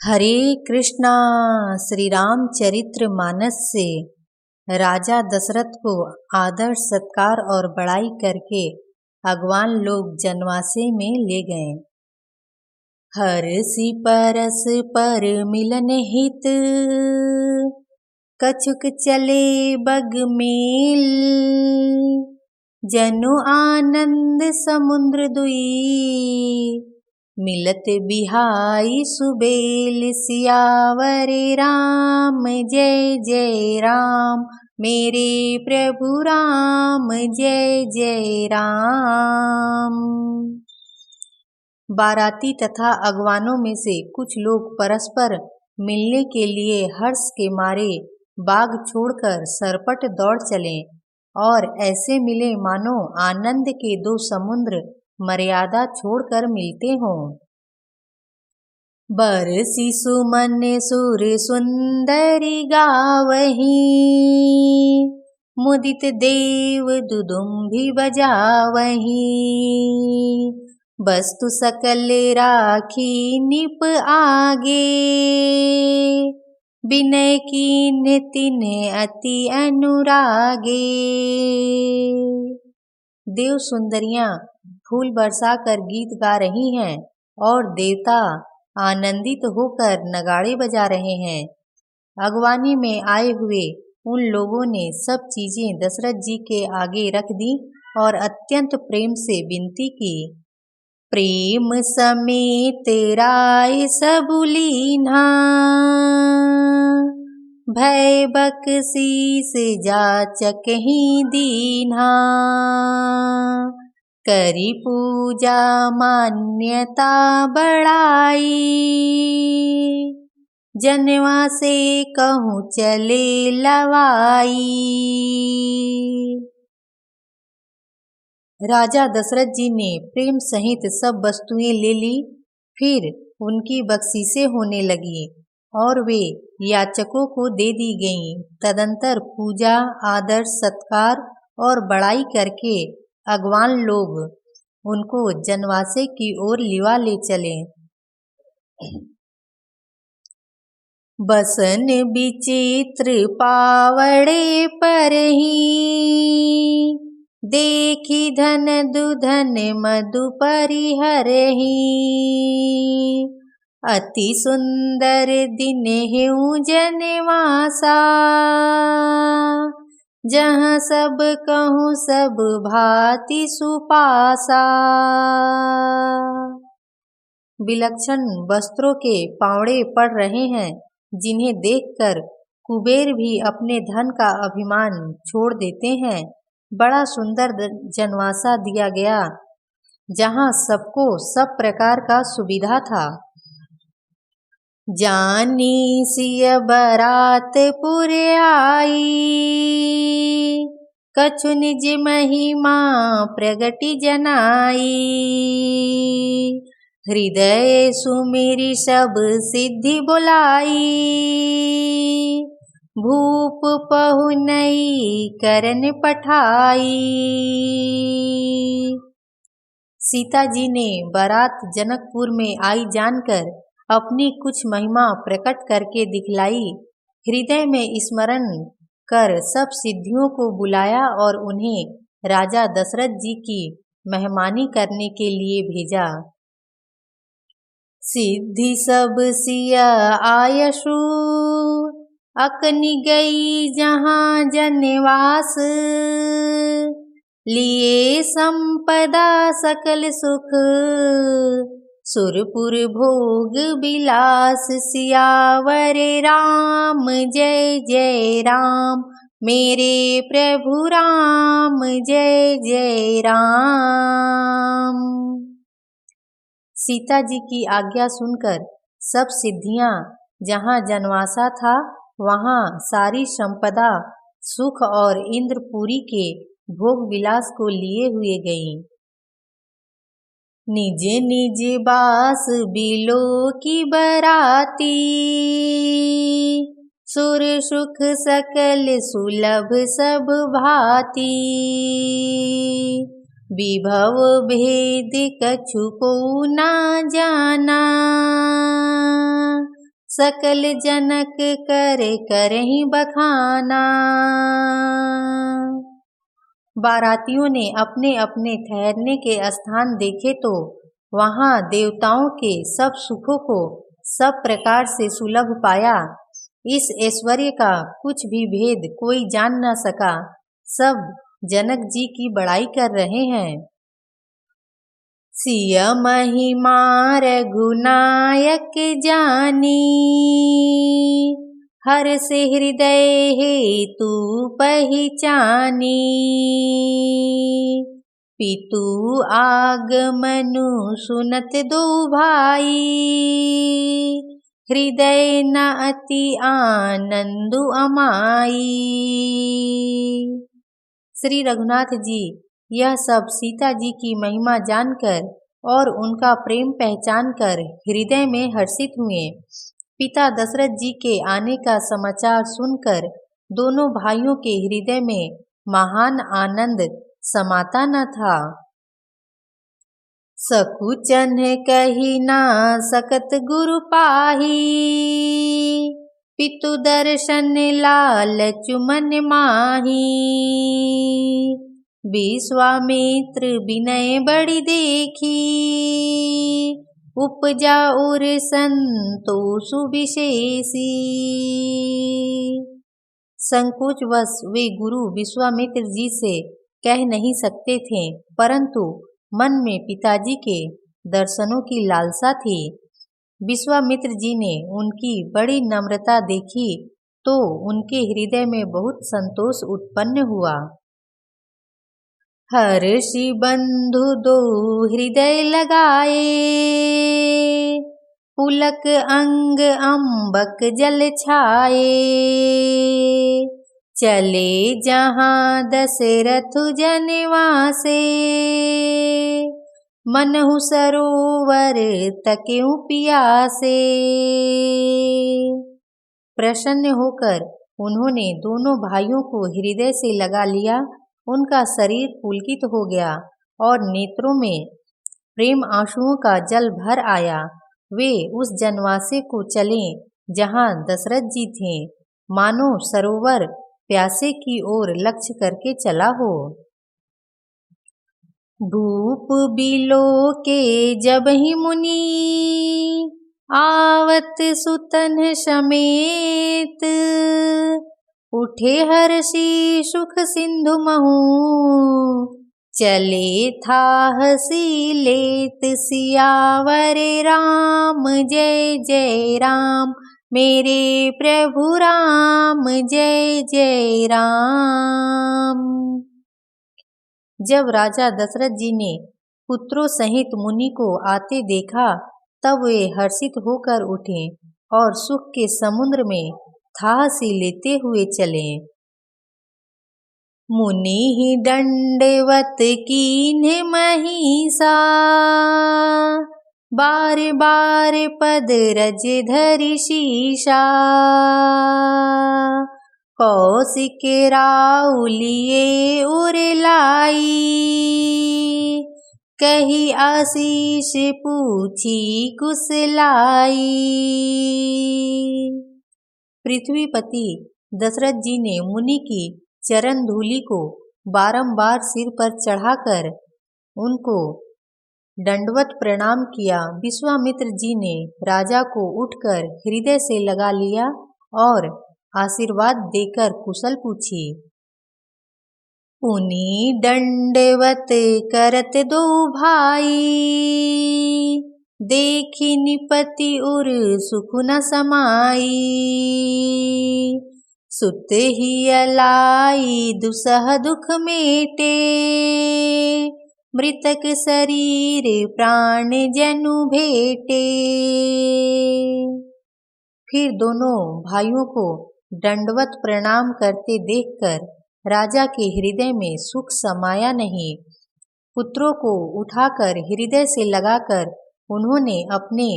हरे कृष्णा। श्री रामचरित्र मानस से राजा दशरथ को आदर सत्कार और बड़ाई करके अगवान लोग जनवासे में ले गए। हर्षि परस पर मिलन हित, कछुक चले बग मेल। जनु आनंद समुद्र दुई, मिलत बिहाई सुबेल। सियावर राम जय जय राम, मेरे प्रभु राम जय जय राम। बाराती तथा अगवानों में से कुछ लोग परस्पर मिलने के लिए हर्ष के मारे बाग छोड़कर सरपट दौड़ चले और ऐसे मिले मानो आनंद के दो समुद्र मर्यादा छोड़कर मिलते हों। बरसी सुमन सुर सुंदरी गावही, मुदित देव दुदुम्भी बजावही। वस्तु सकल राखी निप आगे, विनय कीन तिन्ह अति अनुरागे। देव सुंदरियां फूल बरसा कर गीत गा रही हैं और देवता आनंदित होकर नगाड़े बजा रहे हैं। अगवानी में आए हुए उन लोगों ने सब चीजें दशरथ जी के आगे रख दी और अत्यंत प्रेम से विनती की। प्रेम समेत राय सबु लीन्हा, भय बख्शीस जाचकहि दीन्हा। करी पूजा मान्यता बड़ाई, जनवा से कहूँ चले लवाई। राजा दशरथ जी ने प्रेम सहित सब वस्तुएं ले ली। फिर उनकी बख्शीशें होने लगी और वे याचकों को दे दी गईं। तदंतर पूजा आदर सत्कार और बड़ाई करके अगवान लोग उनको जनवासे की ओर लिवा ले चले। बसन विचित्र पावड़े पर ही, देखी धन दुधन मधु परिहरहि। अति सुंदर दिन हेउ जनवासा, जहाँ सब कहूँ सब भांति सुपासा। विलक्षण वस्त्रों के पावड़े पड़ रहे हैं, जिन्हें देखकर कुबेर भी अपने धन का अभिमान छोड़ देते हैं। बड़ा सुंदर जनवासा दिया गया, जहाँ सबको सब प्रकार का सुविधा था। जानी सिय बरात पुर आई, कछु निज महिमा प्रगति जनाई। हृदय सुमिरि सब सिद्धि बुलाई, भूप पहुनई करन पठाई। सीता जी ने बारात जनकपुर में आई जानकर अपनी कुछ महिमा प्रकट करके दिखलाई। हृदय में स्मरण कर सब सिद्धियों को बुलाया और उन्हें राजा दशरथ जी की मेहमानी करने के लिए भेजा। सिद्धि सब सिया आयशु, अकनि गई जहाँ जनवास। लिए संपदा सकल सुख, सुरपुर भोग बिलास। सियावर राम जय जय राम, मेरे प्रभु राम जय जय राम। सीता जी की आज्ञा सुनकर सब सिद्धियां जहाँ जनवासा था वहाँ सारी संपदा सुख और इंद्रपुरी के भोग विलास को लिए हुए गईं। निज निज बास बिलो की बराती, सुर सुख सकल सुलभ सब भांति। विभव भेद कछु को ना जाना, सकल जनक करे करहीं बखाना। बारातियों ने अपने अपने ठहरने के स्थान देखे तो वहां देवताओं के सब सुखों को सब प्रकार से सुलभ पाया। इस ऐश्वर्य का कुछ भी भेद कोई जान न सका। सब जनक जी की बड़ाई कर रहे हैं। सिय महिमा रघुनायक जानी, हर से हृदय हेतु पहचानी। पितु आगमनु सुनत दो भाई, हृदय न अति आनंदु अमाई। श्री रघुनाथ जी यह सब सीता जी की महिमा जानकर और उनका प्रेम पहचानकर हृदय में हर्षित हुए। पिता दशरथ जी के आने का समाचार सुनकर दोनों भाइयों के हृदय में महान आनंद समाता न था। सकुचन कही ना सकत गुरु पाही, पितु दर्शन लालचु मन माही। विश्वामित्र विनय बड़ी देखी, उपजा उर संतोषु विशेषी। संकोचवश वे गुरु विश्वामित्र जी से कह नहीं सकते थे, परंतु मन में पिताजी के दर्शनों की लालसा थी। विश्वामित्र जी ने उनकी बड़ी नम्रता देखी तो उनके हृदय में बहुत संतोष उत्पन्न हुआ। हर्षि बंधु दो हृदय लगाए, पुलक अंग अम्बक जल छाए। चले जहाँ दशरथ जनवासे, मनहु सरोवर तकेउ पियासे। प्रसन्न होकर उन्होंने दोनों भाइयों को हृदय से लगा लिया। उनका शरीर पुलकित हो गया और नेत्रों में प्रेम आंसुओं का जल भर आया। वे उस जनवासे को चले जहाँ दशरथ जी थे, मानो सरोवर प्यासे की ओर लक्ष्य करके चला हो। भूप बिलो के जब ही मुनि, आवत सुतन समेत। उठे हर्षि सुख सिंधु महु, चले था हसी लेत। सियावर राम जय जय राम, मेरे प्रभु राम जय जय राम। जब राजा दशरथ जी ने पुत्रों सहित मुनि को आते देखा, तब वे हर्षित होकर उठे और सुख के समुद्र में थाह सी लेते हुए चले। मुनि ही दंडवत कीन्हे महिषा, बार बार पद रज धरि शीशा। कौशिक राउलिए उर लाई, कही आशीष पूछी कुशलाई। पृथ्वीपति दशरथ जी ने मुनि की चरण धूलि को बारंबार सिर पर चढ़ाकर उनको दंडवत प्रणाम किया। विश्वामित्र जी ने राजा को उठकर हृदय से लगा लिया और आशीर्वाद देकर कुशल पूछी। पुनि दंडवत करत दो भाई, देखि निपति उर सुख न समाई। सुत ही अलाई दुसह दुख मेटे, मृतक शरीर प्राण जनु भेटे। फिर दोनों भाइयों को दंडवत प्रणाम करते देखकर राजा के हृदय में सुख समाया नहीं। पुत्रों को उठाकर हृदय से लगाकर उन्होंने अपने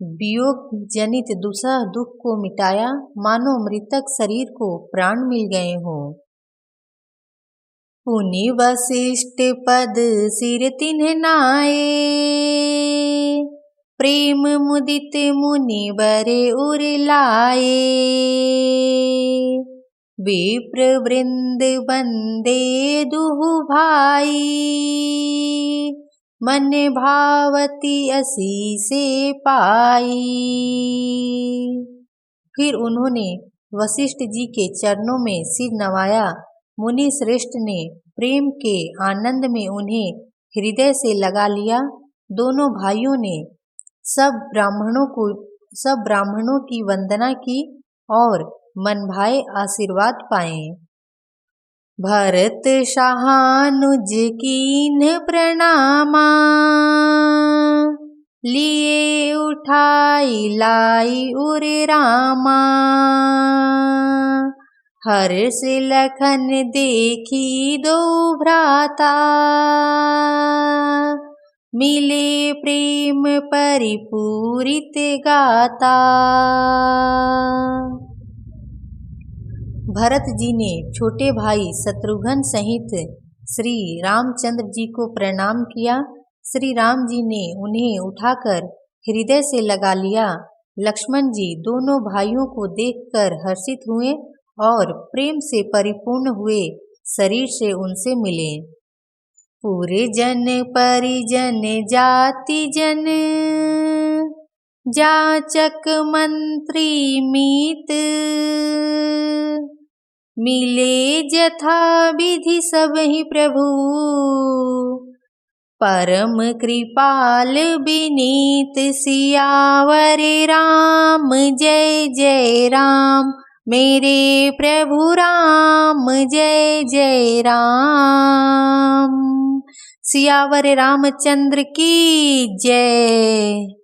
वियोग जनित दुसह दुख को मिटाया, मानो मृतक शरीर को प्राण मिल गए हों। पुनि वशिष्ठ पद सिर तिन्ह नाये, प्रेम मुदित मुनिवर उर लाए। विप्र वृंद वंदे दुहु भाई, मन भावती असी से पाई। फिर उन्होंने वशिष्ठ जी के चरणों में सिर नवाया। मुनि श्रेष्ठ ने प्रेम के आनंद में उन्हें हृदय से लगा लिया। दोनों भाइयों ने सब ब्राह्मणों की वंदना की और मन भाए आशीर्वाद पाए। भरत शाहानुज कीन्ह प्रणामा, लिए उठाई लाई उर रामा। हर्ष लखन देखी दो भ्राता, मिले प्रेम परिपूरित गाता। भरत जी ने छोटे भाई शत्रुघ्न सहित श्री रामचंद्र जी को प्रणाम किया। श्री राम जी ने उन्हें उठाकर हृदय से लगा लिया। लक्ष्मण जी दोनों भाइयों को देखकर हर्षित हुए और प्रेम से परिपूर्ण हुए शरीर से उनसे मिले। पूरे जन परिजन जाति जन, जाचक मंत्री मीत। मिले जथा विधि सबहि प्रभु, परम कृपाल विनीत। सियावर राम जय जय राम, मेरे प्रभु राम जय जय राम। सियावर रामचंद्र की जय।